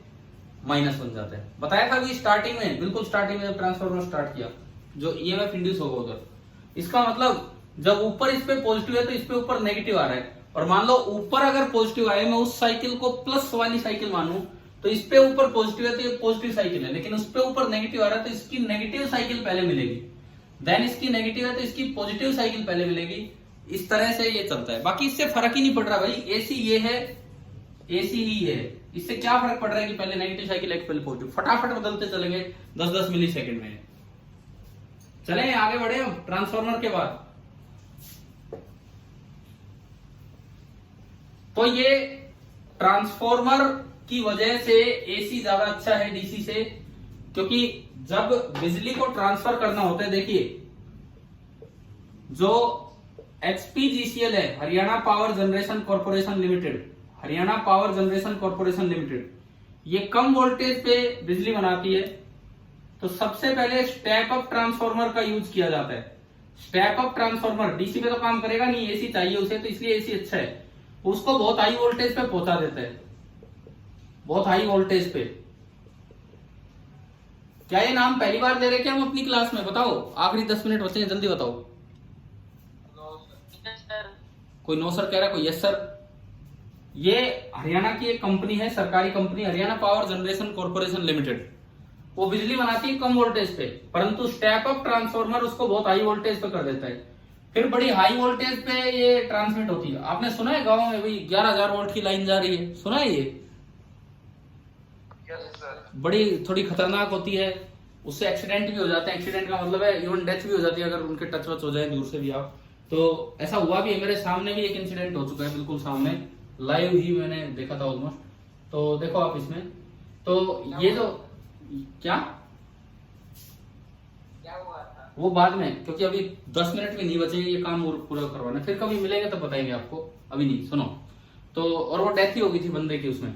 माइनस बन जाता है। बताया था अभी स्टार्टिंग में, बिल्कुल स्टार्टिंग में जब ट्रांसफार्मर स्टार्ट किया, जो ईएमएफ इंड्यूस होगा उधर। इसका मतलब जब ऊपर इस पे पॉजिटिव है तो इस पे ऊपर नेगेटिव आ रहा है, और मान लो ऊपर अगर पॉजिटिव आए, मैं उस साइकिल को प्लस वाली साइकिल मानूं तो इस पे ऊपर पॉजिटिव है तो ये पॉजिटिव साइकिल है, लेकिन उस पे ऊपर नेगेटिव आ रहा है तो इसकी नेगेटिव साइकिल पहले मिलेगी, देन इसकी नेगेटिव है तो इसकी पॉजिटिव साइकिल पहले मिलेगी। इस तरह से ये चलता है। बाकी इससे फर्क ही नहीं पड़ रहा भाई, एसी ये है, एसी ही है, इससे क्या फर्क पड़ रहा है कि पहले नेगेटिव साइकिल एक पहले पॉजिटिव, फटाफट बदलते चलेंगे 10-10 मिली सेकेंड में। चले आगे बढ़े हम ट्रांसफार्मर के बाद। तो ये ट्रांसफार्मर की वजह से एसी ज्यादा अच्छा है डीसी से, क्योंकि जब बिजली को ट्रांसफर करना होता है, देखिए जो एचपीजीसीएल है, Haryana power generation corporation limited, Haryana power generation corporation limited, ये कम वोल्टेज पे बिजली बनाती है, तो सबसे पहले स्टेप अप ट्रांसफार्मर का यूज किया जाता है। स्टेप अप ट्रांसफार्मर डीसी पे तो काम करेगा नहीं, एसी चाहिए उसे, तो इसलिए एसी अच्छा है। उसको बहुत हाई वोल्टेज पे पहुंचा देता है, बहुत हाई वोल्टेज पे। क्या ये नाम पहली बार ले रहे क्या हम अपनी क्लास में? बताओ, आखिरी 10 मिनट बचे हैं, जल्दी बताओ। कोई नो सर कह रहा है, कोई यस सर। ये हरियाणा की एक कंपनी है, सरकारी company, Haryana power generation corporation limited. वो बिजली बनाती है कम वोल्टेज पे, परंतु स्टेप अप ट्रांसफार्मर उसको बहुत हाई वोल्टेज पे कर देता है, फिर बड़ी हाई वोल्टेज पे ये ट्रांसमिट होती है। आपने सुना है गांव में भाई 11,000 वोल्ट की लाइन जा रही है, सुना है ये? Yes sir. बड़ी थोड़ी खतरनाक होती है, उससे एक्सीडेंट भी हो जाते हैं। एक्सीडेंट का मतलब है इवन डेथ भी हो जाती है अगर उनके टच वच हो जाए दूर से भी आप। तो ऐसा हुआ भी है, मेरे सामने भी एक इंसिडेंट हो चुका है, बिल्कुल सामने, लाइव ही मैंने देखा था ऑलमोस्ट। तो देखो आप इसमें, तो ये जो क्या क्या हुआ था? वो बाद में, क्योंकि अभी 10 मिनट भी नहीं बचे, ये काम और पूरा करवाना, फिर कभी मिलेंगे तो बताएंगे आपको, अभी नहीं। सुनो तो, और वो डेथ ही हो गई थी बंदे की उसमें,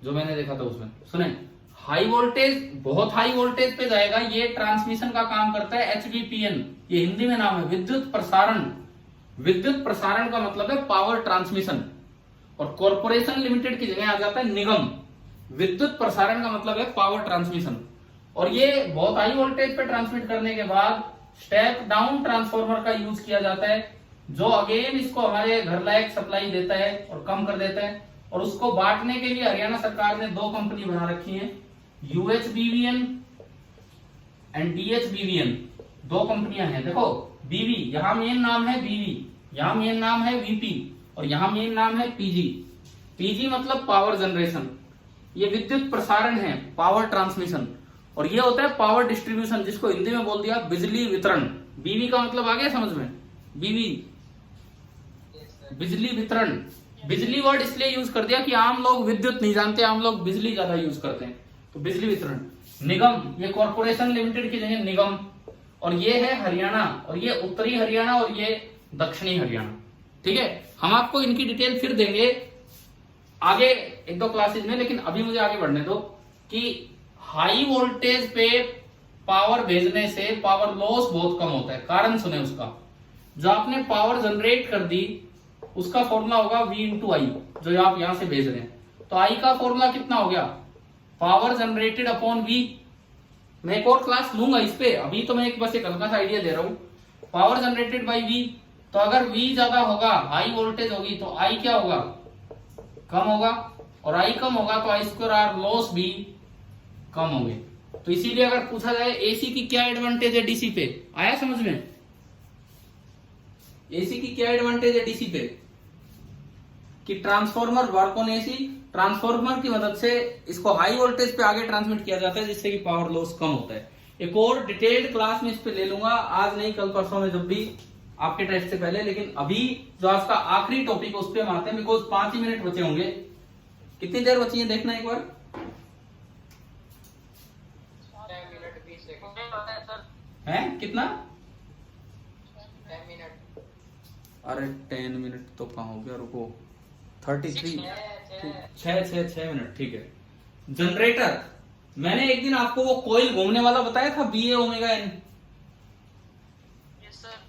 जो मैंने देखा था उसमें। सुने, हाई वोल्टेज, बहुत हाई वोल्टेज पे जाएगा, ये ट्रांसमिशन का काम करता है HVPN, ये हिंदी में नाम है विद्युत प्रसारण। विद्युत प्रसारण का मतलब है पावर ट्रांसमिशन, और कॉरपोरेशन लिमिटेड की जगह आ जाता है निगम। विद्युत प्रसारण का मतलब है पावर ट्रांसमिशन, और ये बहुत हाई वोल्टेज पे ट्रांसमिट करने के बाद स्टेप डाउन ट्रांसफार्मर का यूज किया जाता है, जो अगेन इसको हमारे घर लायक सप्लाई देता है और कम कर देता है। और उसको बांटने के लिए हरियाणा सरकार ने 2 कंपनी बना रखी है, UHBVN एंड DHBVN, 2 कंपनियां हैं। देखो बीवी, यहां मेन नाम है बीवी, यहां मेन नाम है VP, और यहां मेन नाम है PG। PG मतलब पावर जनरेशन, ये विद्युत प्रसारण है, पावर ट्रांसमिशन। और ये होता है पावर डिस्ट्रीब्यूशन, जिसको हिंदी में बोल दिया बिजली वितरण। बीवी का मतलब आ गया समझ में, बीवी बिजली वितरण। बिजली वर्ड इसलिए यूज कर दिया कि आम लोग विद्युत नहीं जानते, आम लोग बिजली ज्यादा यूज करते हैं, तो बिजली वितरण। निगम, ये कॉरपोरेशन लिमिटेड की जगह निगम, और ये है हरियाणा, और ये उत्तरी हरियाणा, और ये दक्षिणी हरियाणा। ठीक है, हम आपको इनकी डिटेल फिर देंगे आगे 1-2 क्लासेज में, लेकिन अभी मुझे आगे बढ़ने दो कि हाई वोल्टेज पे पावर भेजने से पावर लॉस बहुत कम होता है। कारण सुने उसका, जो आपने पावर जनरेट कर दी उसका फॉर्मूला होगा V इंटू आई, जो आप यहां से भेज रहे हैं। तो आई का फॉर्मूला कितना हो गया, पावर जनरेटेड अपॉन V। मैं एक और क्लास लूंगा इस पे, अभी तो मैं बस एक हल्का सा आइडिया दे रहा हूं। पावर जनरेटेड बाई V, तो अगर V ज्यादा होगा, हाई वोल्टेज होगी, तो I क्या होगा, कम होगा, और I कम होगा तो I2R लॉस भी कम होंगे। तो इसीलिए अगर पूछा जाए AC की क्या एडवांटेज है DC पे, आया समझ में? AC की क्या एडवांटेज है DC पे, कि transformer work on AC, transformer की मदद से इसको हाई वोल्टेज पे आगे ट्रांसमिट किया जाता है, जिससे कि पावर लॉस कम होता है। एक और डिटेल्ड क्लास में इस पे ले लूंगा, आज नहीं कल परसों में, जब भी आपके टेस्ट से पहले। लेकिन अभी जो आज का आखिरी टॉपिक है उस पे हम आते हैं, बिकॉज 5 ही मिनट बचे होंगे। कितनी देर बची है देखना एक बार, 10 मिनट 20 सेकंड सर। है कितना? 10 मिनट। अरे 10 मिनट तो कहाँ हो गया, रुको, 33, 6 मिनट, ठीक है। जनरेटर, मैंने एक दिन आपको वो कोयल घूमने वाला बताया था, BA omega N, yes sir.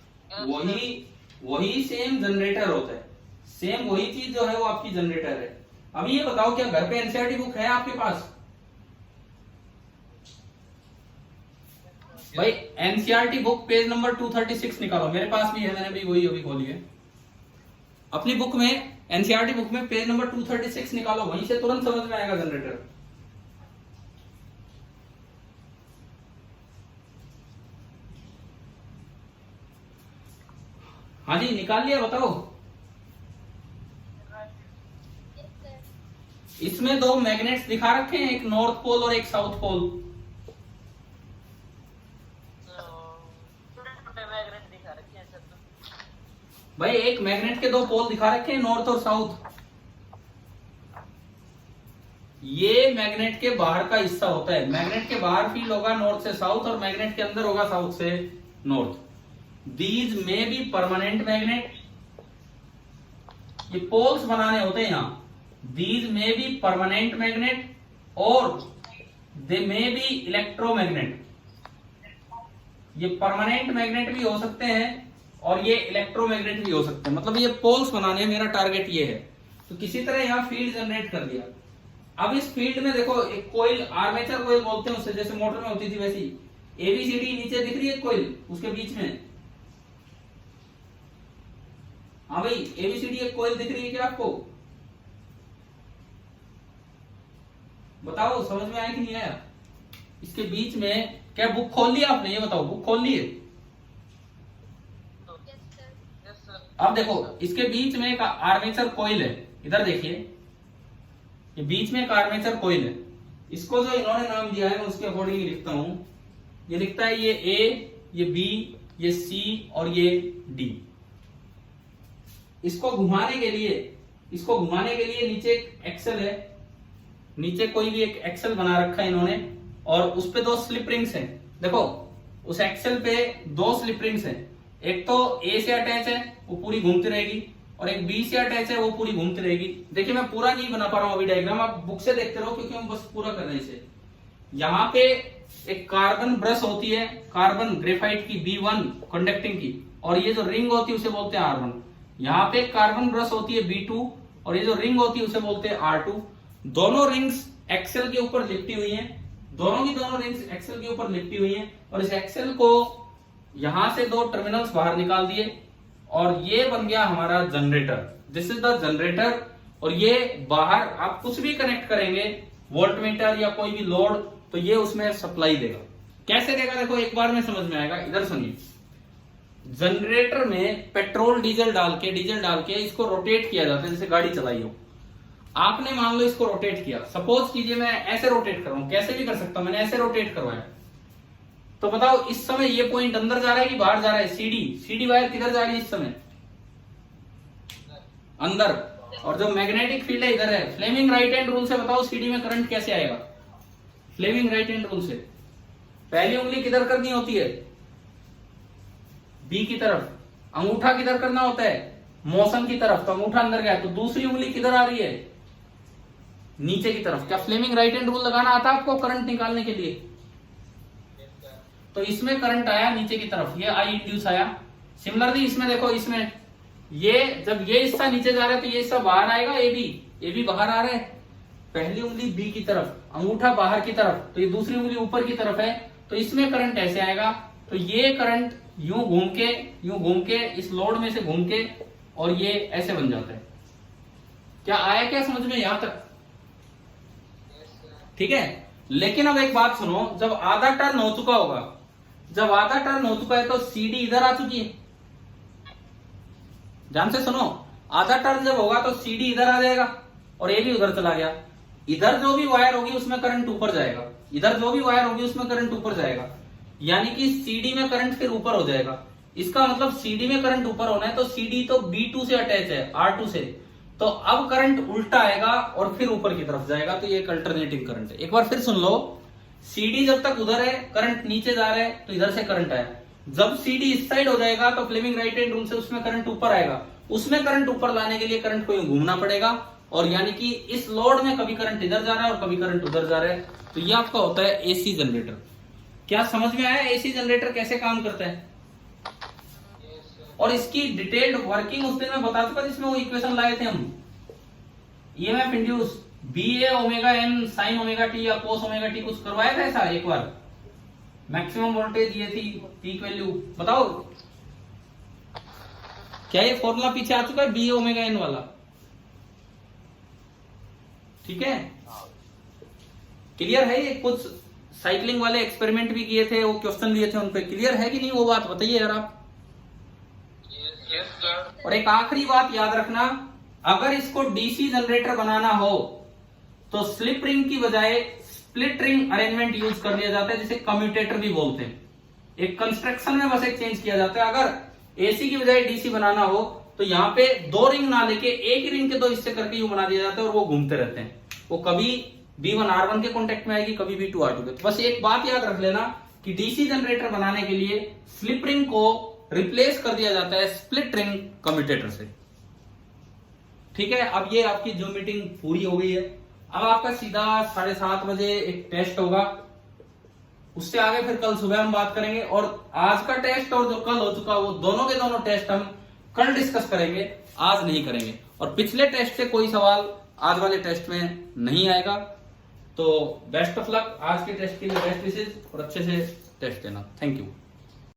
वही सेम जनरेटर होता है, सेम वही चीज जो है वो आपकी जनरेटर है। अभी ये बताओ, क्या घर पे NCERT बुक है आपके पास? भाई NCERT बुक पेज नंबर 236 निकालो, मेरे पास भी है, मैंने भी वही अभी खोली है। अपनी बुक में, NCERT बुक में पेज नंबर 236 निकालो, वहीं से तुरंत समझ में आएगा जनरेटर। हाँ जी, निकाल लिया, बताओ। इसमें 2 मैग्नेट्स दिखा रखे हैं, एक नॉर्थ पोल और एक साउथ पोल। मैग्नेट दिखा रखे हैं सर। भाई एक मैग्नेट के 2 पोल दिखा रखे हैं, नॉर्थ और साउथ। ये मैग्नेट के बाहर का हिस्सा होता है, मैग्नेट के बाहर फील्ड होगा नॉर्थ से साउथ, और मैग्नेट के अंदर होगा साउथ से नॉर्थ। दीज में बी परमानेंट मैग्नेट, ये पोल्स बनाने होते हैं यहां। दीज में बी परमानेंट मैग्नेट और दे में बी इलेक्ट्रोमैग्नेट। ये परमानेंट मैग्नेट भी हो सकते हैं और ये इलेक्ट्रोमैग्नेट भी हो सकते हैं, मतलब ये पोल्स बनाने हैं, मेरा टारगेट ये है। तो किसी तरह यहां फील्ड जनरेट कर दिया। अब इस फील्ड में देखो, एक कोयल, आर्मेचर कोयल बोलते हैं उसे, जैसे मोटर में होती थी वैसी। ABCD नीचे दिख रही है कोयल, उसके बीच में। हाँ भाई, ABCD एक कोयल दिख रही है क्या आपको? बताओ समझ में आया कि नहीं आया? इसके बीच में क्या बुक खोल लिया आपने, ये बताओ, बुक खोल लिए? Yes sir. अब देखो, इसके बीच में एक आर्मेचर कोयल है, इधर देखिए, ये बीच में एक आर्मेचर कोयल है। इसको जो इन्होंने नाम दिया है मैं उसके अकॉर्डिंग लिखता हूं। ये लिखता है ये A, ये B, ये C और ये D। इसको घुमाने के लिए नीचे एक एक्सल है, नीचे कोई भी एक एक्सल बना रखा है इन्होंने, और उस पे 2 स्लिप रिंग्स हैं। देखो उस एक्सेल पे 2 स्लिप रिंग्स हैं, एक तो ए से अटैच है वो पूरी घूमती रहेगी, और एक बी से अटैच है वो पूरी घूमती रहेगी। देखिए मैं पूरा नहीं बना पा रहा हूं अभी डायग्राम, आप बुक से देखते रहो क्योंकि हम बस पूरा कर रहे हैं इसे। यहाँ पे एक कार्बन ब्रश होती है, कार्बन ग्रेफाइट की B1 कंडक्टिंग की, और ये जो रिंग होती है उसे बोलते हैं R1। यहाँ पे कार्बन ब्रश होती है B2, और ये जो रिंग होती है उसे बोलते हैं R2। दोनों रिंग्स एक्सेल के ऊपर लिपटी हुई हैं, दोनों की दोनों रिंग्स एक्सेल के ऊपर लिपटी हुई हैं, और इस एक्सेल को यहां से 2 टर्मिनल्स बाहर निकाल दिए, और ये बन गया हमारा generator. This is the generator. और ये बाहर आप कुछ भी कनेक्ट करेंगे, वोल्टमीटर या कोई भी लोड, तो ये उसमें सप्लाई देगा। कैसे देगा देखो एक बार में समझ में आएगा, इधर सुनिए। जनरेटर में पेट्रोल डीजल डाल के इसको रोटेट किया जाता है, जैसे गाड़ी चलाई हो। आपने मान लो इसको रोटेट किया, सपोज कीजिए मैं ऐसे रोटेट कर रहा हूं, कैसे भी कर सकता हूं, मैंने ऐसे रोटेट करवाया, तो बताओ इस समय ये पॉइंट अंदर जा रहा है कि बाहर जा रहा है? सीडी वायर किधर जा रही है इस समय? अंदर। और जो मैग्नेटिक फील्ड है इधर है। फ्लेमिंग राइट हैंड रूल से बताओ सीडी में करंट कैसे आएगा? फ्लेमिंग राइट हैंड रूल से पहली उंगली किधर करनी होती है? बी की तरफ। अंगूठा किधर करना होता है? मौसम की तरफ। तो अंगूठा अंदर गया, तो दूसरी उंगली किधर आ रही है? नीचे की तरफ। क्या फ्लेमिंग राइट हैंड रूल लगाना आता है आपको करंट निकालने के लिए? तो इसमें करंट आया नीचे की तरफ, ये आई इंड्यूस आया। सिमिलरली इसमें देखो, इसमें ये जब ये हिस्सा नीचे जा रहा है तो ये हिस्सा बाहर आएगा, ए बी बाहर आ रहा है। पहली उंगली बी की तरफ, अंगूठा बाहर की तरफ, तो ये दूसरी उंगली ऊपर की तरफ है, तो इसमें करंट ऐसे आएगा। तो ये करंट यूं घूम के इस लोड में से घूम के और ये ऐसे बन जाता है। क्या आया क्या समझ में यहां तक? ठीक है। लेकिन अब एक बात सुनो, जब आधा टर्न हो चुका होगा, जब आधा टर्न हो चुका है तो सीडी इधर आ चुकी है। ध्यान से सुनो, आधा टर्न जब होगा तो सीडी इधर आ जाएगा और ए भी उधर चला गया। इधर जो भी वायर होगी उसमें करंट ऊपर जाएगा, इधर जो भी वायर होगी उसमें करंट ऊपर जाएगा, यानी कि सीडी में करंट फिर ऊपर हो जाएगा। इसका मतलब सीडी में करंट ऊपर होना है तो सीडी तो B2 से अटैच है, R2 से, तो अब करंट उल्टा आएगा और फिर ऊपर की तरफ जाएगा। तो ये एक अल्टरनेटिंग करंट है। एक बार फिर सुन लो, सीडी जब तक उधर है करंट नीचे जा रहा है तो इधर से करंट आया। जब सीडी इस साइड हो जाएगा तो फ्लेमिंग राइट हैंड रूल से उसमें करंट ऊपर आएगा। उसमें करंट ऊपर लाने के लिए करंट को यूं घूमना पड़ेगा, और यानी कि इस लोड में कभी करंट इधर जा रहा है और कभी करंट उधर जा रहा है। तो ये आपका होता है एसी जनरेटर। क्या समझ में आया एसी जनरेटर कैसे काम करता है? और इसकी डिटेल्ड वर्किंग उस दिन मैं बता चुका जिसमें वो इक्वेशन लाए थे हम। EMF induced BA omega N sine omega T या कोस ओमेगा टी, कुछ करवाया था ऐसा एक बार? मैक्सिमम वोल्टेज ये थी, पीक वैल्यू बताओ। क्या ये फॉर्मूला पीछे आ चुका है BA ओमेगा एन वाला? ठीक है, क्लियर है? ये कुछ साइक्लिंग वाले एक्सपेरिमेंट भी किए थे, वो क्वेश्चन लिए थे, उन पे क्लियर है कि नहीं वो बात बताइए यार आप। Yes sir. और एक आखिरी बात याद रखना, अगर इसको डीसी जनरेटर बनाना हो तो स्लिप रिंग की बजाय स्प्लिट रिंग अरेंजमेंट यूज कर लिया जाता है, जिसे कम्यूटेटर भी बोलते हैं। एक कंस्ट्रक्शन में बस एक चेंज किया जाता है। अगर एसी की बजाय डीसी बनाना हो तो यहाँ पे 2 रिंग ना लेके एक ही रिंग के 2 हिस्से करके यूं बना दिया जाता है, और वो घूमते रहते हैं। वो कभी B1 R1 के कॉन्टेक्ट में आएगी, कभी B2 R2 के। बस एक बात याद रख लेना कि डीसी जनरेटर बनाने के लिए स्लिप रिंग को रिप्लेस कर दिया जाता है स्प्लिट रिंग कम्यूटेटर से। ठीक है, अब ये आपकी जो मीटिंग पूरी हो गई है। अब आपका सीधा 7:30 बजे एक टेस्ट होगा, उससे आगे फिर कल सुबह हम बात करेंगे। और आज का टेस्ट और जो कल हो चुका वो दोनों के दोनों टेस्ट हम कल डिस्कस करेंगे, आज नहीं करेंगे। और पिछले टेस्ट से कोई सवाल आज वाले टेस्ट में नहीं आएगा। तो बेस्ट ऑफ लक आज के टेस्ट के लिए, बेस्ट विशेष, और अच्छे से टेस्ट देना। Thank you.